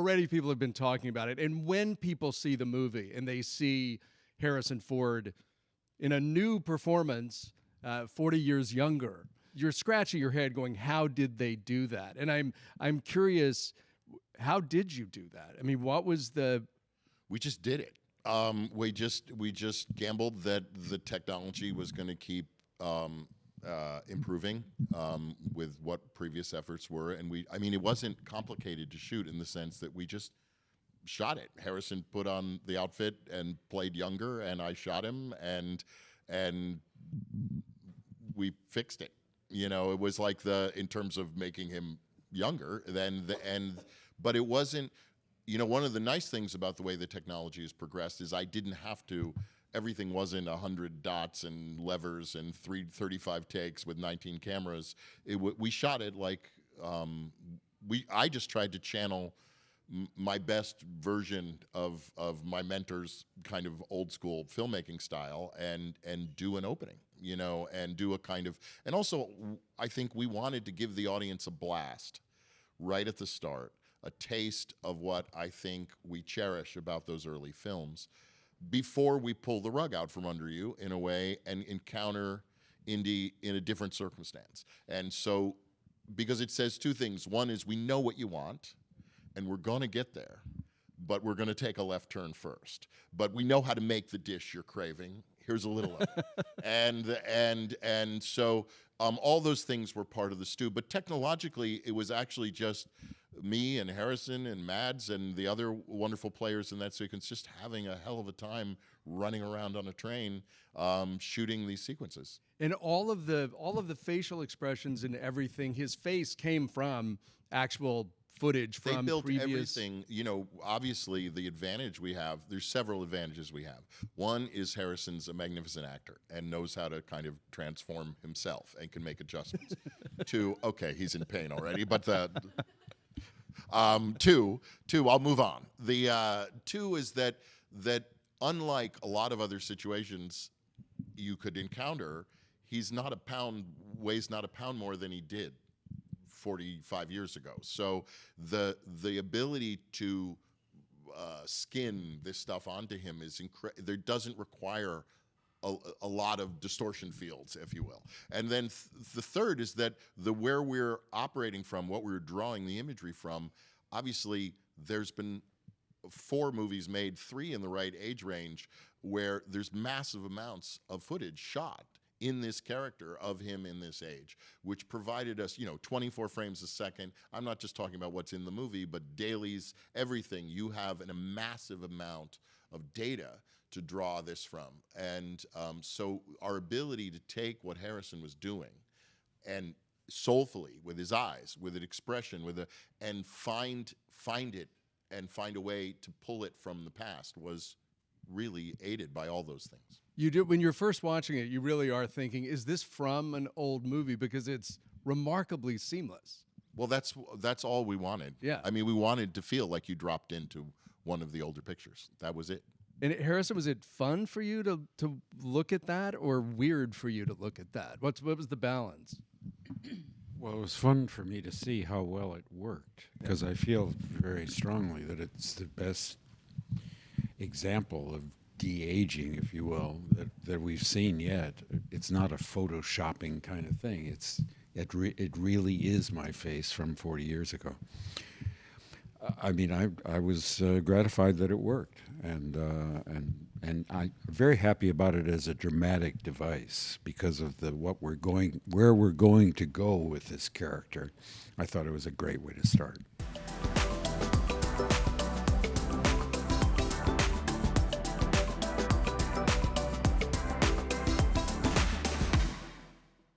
already people have been talking about it. And when people see the movie and they see Harrison Ford in a new performance, 40 years younger, you're scratching your head going, how did they do that? And I'm curious, how did you do that? I mean, what was the... We just did it. We just gambled that the technology was going to keep improving with what previous efforts were, and it wasn't complicated to shoot in the sense that we just shot it. Harrison put on the outfit and played younger, and I shot him, and we fixed it. It was like in terms of making him younger but it wasn't. One of the nice things about the way the technology has progressed is I didn't have to. Everything wasn't 100 dots and levers and 35 takes with 19 cameras. We shot it like I just tried to channel my best version of my mentor's kind of old school filmmaking style and do an opening, and do a kind of, and also I think we wanted to give the audience a blast right at the start, a taste of what I think we cherish about those early films before we pull the rug out from under you in a way and encounter indie in a different circumstance. And so, because it says two things. One is we know what you want and we're going to get there, but we're going to take a left turn first. But we know how to make the dish you're craving. Here's a little of it. And so all those things were part of the stew. But technologically, it was actually just me and Harrison and Mads and the other wonderful players in that sequence just having a hell of a time running around on a train shooting these sequences. And all of the facial expressions and everything, his face came from actual footage from they built previous... everything. Obviously the advantage we have, there's several advantages we have. One is Harrison's a magnificent actor and knows how to kind of transform himself and can make adjustments. Two, okay, he's in pain already, but two, I'll move on. The two is that unlike a lot of other situations you could encounter, weighs not a pound more than he did 45 years ago. So the ability to skin this stuff onto him is there doesn't require a lot of distortion fields, if you will. And then the third is that where we're operating from, what we're drawing the imagery from, obviously there's been 4 movies made, 3 in the right age range, where there's massive amounts of footage shot in this character of him in this age, which provided us, 24 frames a second. I'm not just talking about what's in the movie, but dailies, everything. You have a massive amount of data to draw this from. And so our ability to take what Harrison was doing and soulfully, with his eyes, with an expression, and find it and find a way to pull it from the past was really aided by all those things. You do, when you're first watching it, you really are thinking, is this from an old movie? Because it's remarkably seamless. Well, that's all we wanted. Yeah. I mean, we wanted to feel like you dropped into one of the older pictures. That was it. And Harrison, was it fun for you to look at that, or weird for you to look at that? What was the balance? Well, it was fun for me to see how well it worked, because I feel very strongly that it's the best example of de-aging, if you will, that we've seen yet. It's not a photoshopping kind of thing. It really is my face from 40 years ago. I mean, I was gratified that it worked, and I'm very happy about it as a dramatic device because of where we're going to go with this character. I thought it was a great way to start.